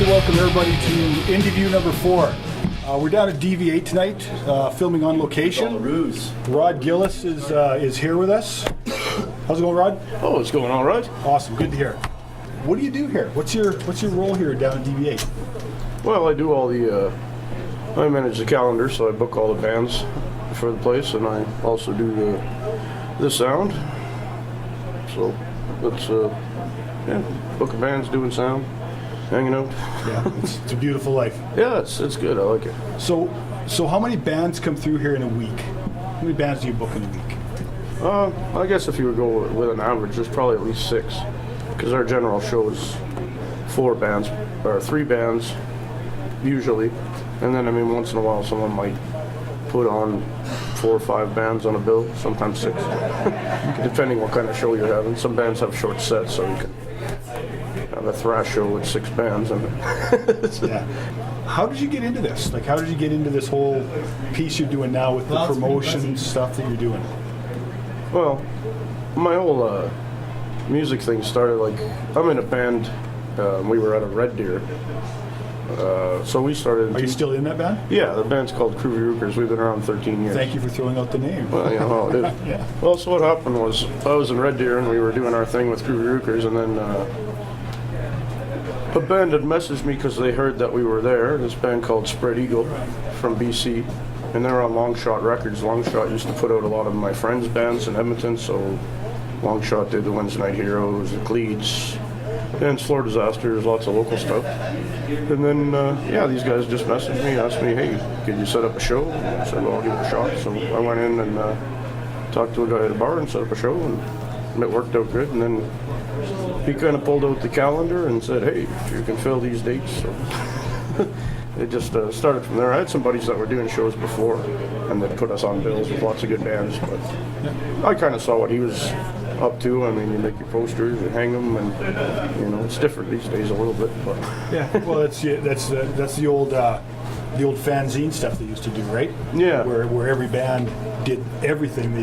welcome everybody to Interview number 4. We're down at DV8 tonight, filming on location. Rod Gillis is here with us. How's it going, Rod? Oh, it's going all right. Awesome, good to hear. What do you do here? What's your role here down at DV8? Well, I do all the, I manage the calendar, so I book all the bands for the place, and I also do the sound. So that's, booking bands, doing sound, hanging out. Yeah, it's a beautiful life. Yeah, it's good. I like it. So how many bands come through here in a week? How many bands do you book in a week? I guess if you would go with an average, there's probably at least 6, because our general show is 4 bands, or 3 bands, usually. And then, I mean, once in a while, someone might put on 4 or 5 bands on a bill, sometimes 6, depending what kind of show you're having. Some bands have short sets, so you can have a thrash show with 6 bands in it. Yeah. How did you get into this? Like, how did you get into this whole piece you're doing now with the promotion stuff that you're doing? Well, my whole music thing started, like, I'm in a band. We were at a Red Deer. So we started... Are you still in that band? Yeah, the band's called Groovy Rookers. We've been around 13 years. Thank you for throwing out the name. Well, you know how it is. Yeah. Well, so what happened was, I was in Red Deer and we were doing our thing with Groovy Rookers, and then a band had messaged me because they heard that we were there. This band called Spread Eagle from BC, and they're on Long Shot Records. Long Shot used to put out a lot of my friends' bands in Edmonton, so Long Shot did the Wednesday Night Heroes, the Gleeds, and Floor Disasters, lots of local stuff. And then, these guys just messaged me, asked me, hey, could you set up a show? And I said, well, I'll give it a shot. So I went in and talked to a guy at a bar and set up a show, and it worked out good. And then he kind of pulled out the calendar and said, hey, you can fill these dates. So it just started from there. I had some buddies that were doing shows before, and they put us on bills with lots of good bands. But I kind of saw what he was up to. I mean, you make your posters, you hang them, and you know, it's different these days a little bit. But yeah, well, that's the old fanzine stuff they used to do, right? Yeah, where every band did everything.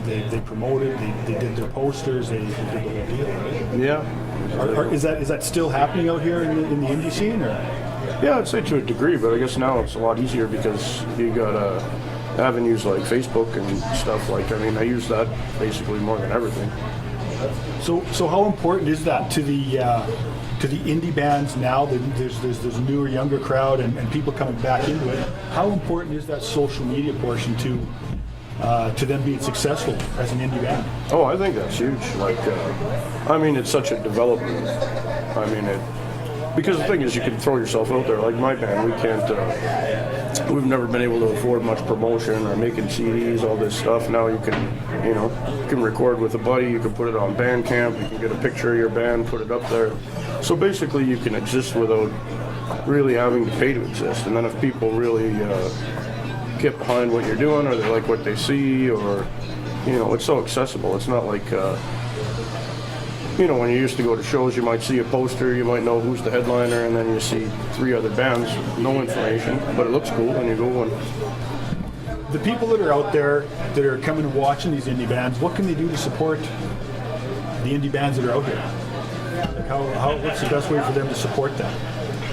They promoted, they did their posters, they did the whole deal, right? Yeah. Is that still happening out here in the indie scene, or? Yeah, I'd say to a degree, but I guess now it's a lot easier because you got avenues like Facebook and stuff. Like, I mean, I use that basically more than everything. So how important is that to the indie bands now? There's a newer, younger crowd and people coming back into it. How important is that social media portion to them being successful as an indie band? Oh, I think that's huge. Like, I mean, it's such a development. I mean, because the thing is, you can throw yourself out there. Like my band, we can't. We've never been able to afford much promotion or making CDs, all this stuff. Now you can record with a buddy. You can put it on Bandcamp. You can get a picture of your band, put it up there. So basically, you can exist without really having to pay to exist. And then if people really get behind what you're doing, or they like what they see, or it's so accessible. It's not like when you used to go to shows, you might see a poster, you might know who's the headliner, and then you see 3 other bands, no information, but it looks cool, and you go and... The people that are out there that are coming and watching these indie bands, what can they do to support the indie bands that are out here? Like what's the best way for them to support them?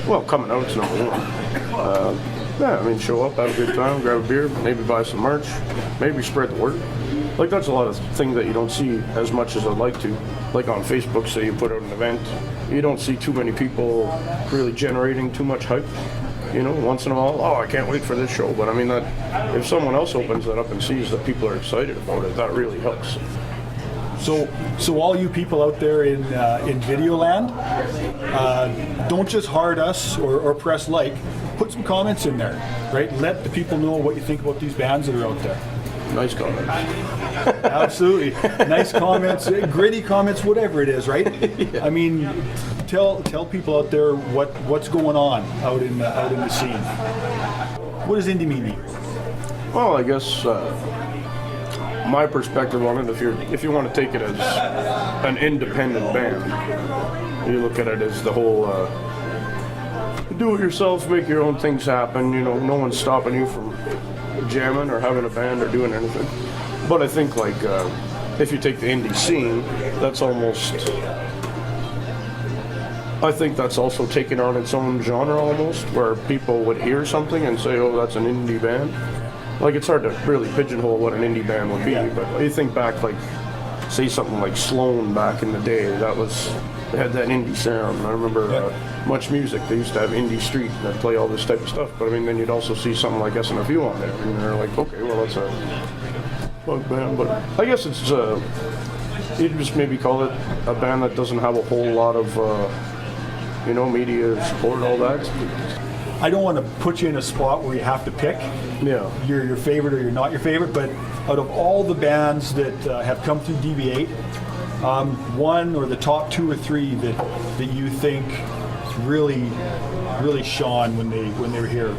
Well, coming out's number 1. Show up, have a good time, grab a beer, maybe buy some merch, maybe spread the word. Like, that's a lot of things that you don't see as much as I'd like to. Like on Facebook, say you put out an event, you don't see too many people really generating too much hype. Once in a while, oh, I can't wait for this show. But I mean, that if someone else opens that up and sees that people are excited about it, that really helps. So all you people out there in Videoland, don't just heart us or press like. Put some comments in there, right? Let the people know what you think about these bands that are out there. Nice comments. Absolutely. Nice comments, gritty comments, whatever it is, right? Yeah. I mean, tell people out there what's going on out in the scene. What does indie mean to you? Well, I guess my perspective on it, if you want to take it as an independent band, you look at it as the whole do it yourself, make your own things happen. No one's stopping you from jamming or having a band or doing anything. But I think, like, if you take the indie scene, that's almost I think that's also taken on its own genre almost, where people would hear something and say, oh, that's an indie band. Like, it's hard to really pigeonhole what an indie band would be, but you think back, like, say something like Sloan back in the day, they had that indie sound. I remember Much Music, they used to have Indie Street that play all this type of stuff, but I mean, then you'd also see something like SNFU on there, and they're like, okay, well, that's a punk band, but I guess it's, you'd just maybe call it a band that doesn't have a whole lot of, media support, all that. I don't want to put you in a spot where you have to pick your favorite or you're not your favorite, but out of all the bands that have come through DV8, one or the top 2 or 3 that you think really shone when they were here,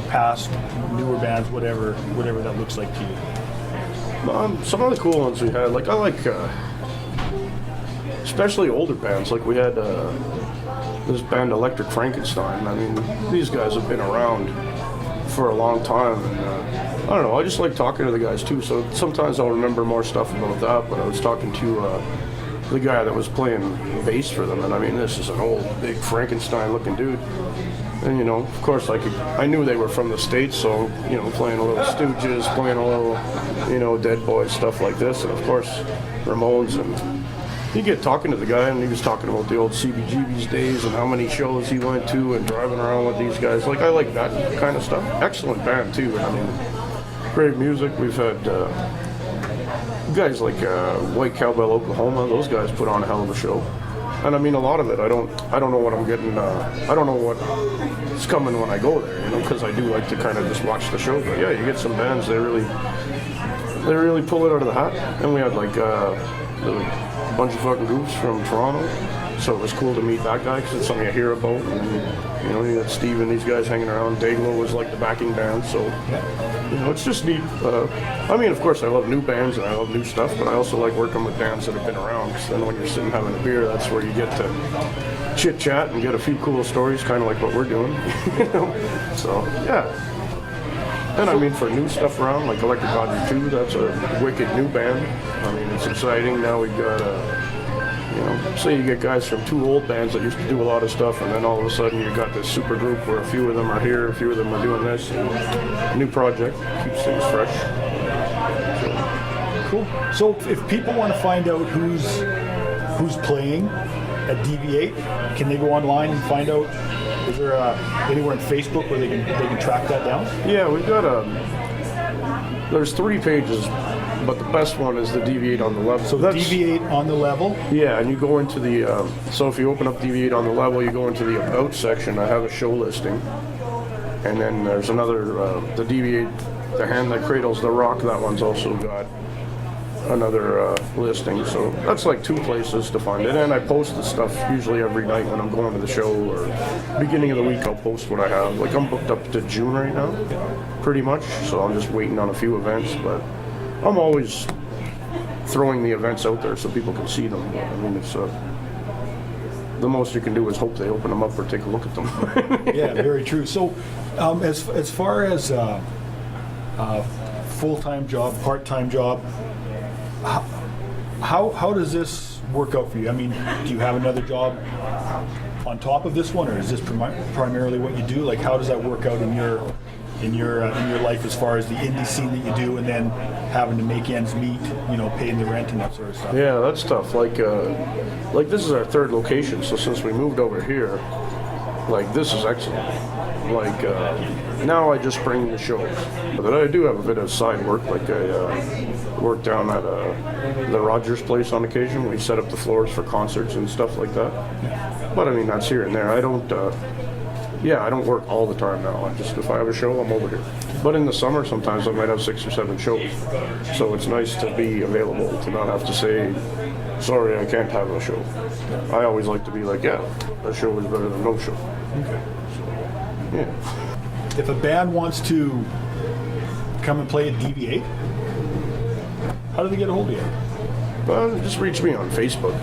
past newer bands, whatever that looks like to you. Some of the cool ones we had, like I like, especially older bands. Like we had this band Electric Frankenstein. I mean, these guys have been around for a long time, and I don't know. I just like talking to the guys too. So sometimes I'll remember more stuff about that. But I was talking to the guy that was playing bass for them, and I mean, this is an old, big Frankenstein-looking dude. And of course, I knew they were from the States, so playing a little Stooges, playing a little, Dead Boys, stuff like this, and of course, Ramones. And you get talking to the guy, and he was talking about the old CBGB's days and how many shows he went to, and driving around with these guys. Like, I like that kind of stuff. Excellent band too. I mean, great music. We've had guys like White Cowbell, Oklahoma. Those guys put on a hell of a show. And I mean, a lot of it, I don't know what I'm getting, I don't know what's coming when I go there, because I do like to kind of just watch the show. But yeah, you get some bands, they really pull it out of the hat. And we had like a bunch of fucking groups from Toronto, so it was cool to meet that guy, because it's something I hear about. And you had Steve and these guys hanging around. Dayglow was like the backing band, so it's just neat. I mean, of course, I love new bands and I love new stuff, but I also like working with bands that have been around, because then when you're sitting having a beer, that's where you get to chit chat and get a few cool stories, kind of like what we're doing. So yeah. And I mean, for new stuff around, like Electric Godry 2, that's a wicked new band. I mean, it's exciting. Now we've got say you get guys from 2 old bands that used to do a lot of stuff, and then all of a sudden you got this super group where a few of them are here, a few of them are doing this. New project, keeps things fresh. Cool. So if people want to find out who's playing at DV8, can they go online and find out? Is there anywhere on Facebook where they can track that down? Yeah, we've got there's 3 pages, but the best one is the DV8 on the level. So DV8 on the level? Yeah, and you go into the, so if you open up DV8 on the level, you go into the About section. I have a show listing. And then there's another, the DV8, The Hand That Cradles the Rock, that one's also got another listing. So that's like 2 places to find it. And I post the stuff usually every night when I'm going to the show, or beginning of the week I'll post what I have. Like, I'm booked up to June right now, pretty much. So I'm just waiting on a few events, but I'm always throwing the events out there so people can see them. I mean, it's the most you can do is hope they open them up or take a look at them. Yeah, very true. So as far as full-time job, part-time job, how does this work out for you? I mean, do you have another job on top of this one, or is this primarily what you do? Like, how does that work out in your life as far as the indie scene that you do, and then having to make ends meet, paying the rent and that sort of stuff? Yeah, that's tough. Like this is our 3rd location, so since we moved over here, like, this is excellent. Like, now I just bring the shows, but I do have a bit of side work. Like, I work down at the Rogers place on occasion. We set up the floors for concerts and stuff like that. But I mean, that's here and there. I don't work all the time now. If I have a show, I'm over here. But in the summer, sometimes I might have 6 or 7 shows. So it's nice to be available, to not have to say, sorry, I can't have a show. I always like to be like, yeah, a show is better than no show. Okay. So, yeah. If a band wants to come and play at DV8, how do they get a hold of you? Just reach me on Facebook.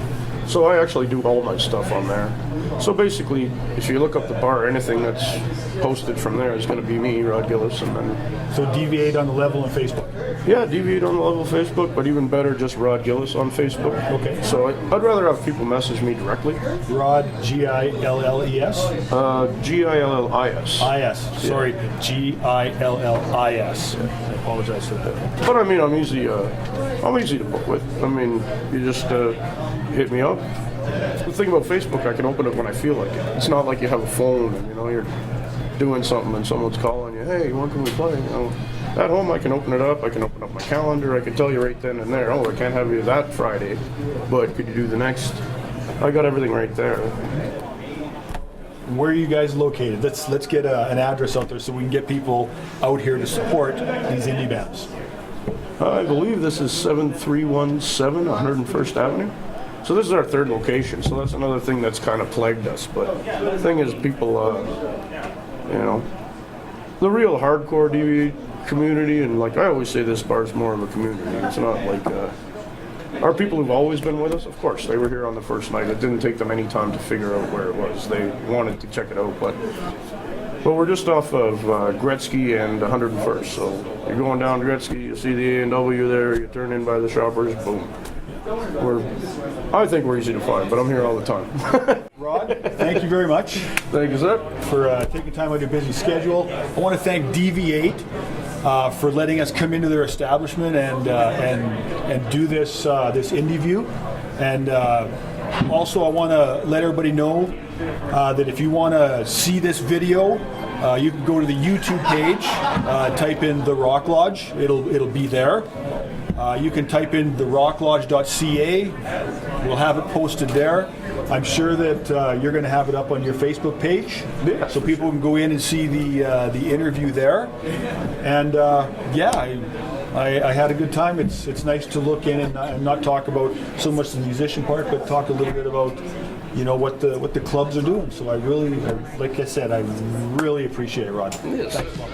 So I actually do all my stuff on there. So basically, if you look up the bar, anything that's posted from there is going to be me, Rod Gillis, and then So Deviate on the Level on Facebook. yeah, Deviate on the Level Facebook, but even better, just Rod Gillis on Facebook. Okay. So I'd rather have people message me directly. Rod, Gilles? Gillis. IS. Sorry, Gillis. I apologize for that. But I mean, I'm easy to book with. I mean, you just hit me up. The thing about Facebook, I can open it when I feel like it. It's not like you have a phone and you're doing something and someone's calling you, hey, when can we play? At home, I can open it up. I can open up my calendar. I can tell you right then and there, oh, I can't have you that Friday, but could you do the next? I got everything right there. Where are you guys located? Let's get an address out there so we can get people out here to support these indie bands. I believe this is 7317 101st Avenue. So this is our third location, so that's another thing that's kind of plagued us. But the thing is, people, the real hardcore DV community, and like I always say, this bar's more of a community. It's not like our people who've always been with us. Of course, they were here on the first night. It didn't take them any time to figure out where it was. They wanted to check it out, but we're just off of Gretzky and 101st. So you're going down Gretzky, you see the A&W there, you turn in by the Shoppers, boom. I think we're easy to find, but I'm here all the time. Rod, thank you very much. Thank you, sir. For taking time out of your busy schedule. I want to thank Deviate for letting us come into their establishment and do this this indie view. And also, I want to let everybody know that if you want to see this video, you can go to the YouTube page, type in The Rock Lodge. It'll be there. You can type in therocklodge.ca. We'll have it posted there. I'm sure that you're going to have it up on your Facebook page, so people can go in and see the interview there. And I had a good time. It's nice to look in and not talk about so much the musician part, but talk a little bit about what the clubs are doing. So like I said, I really appreciate it, Rod. Yes. Thanks a lot.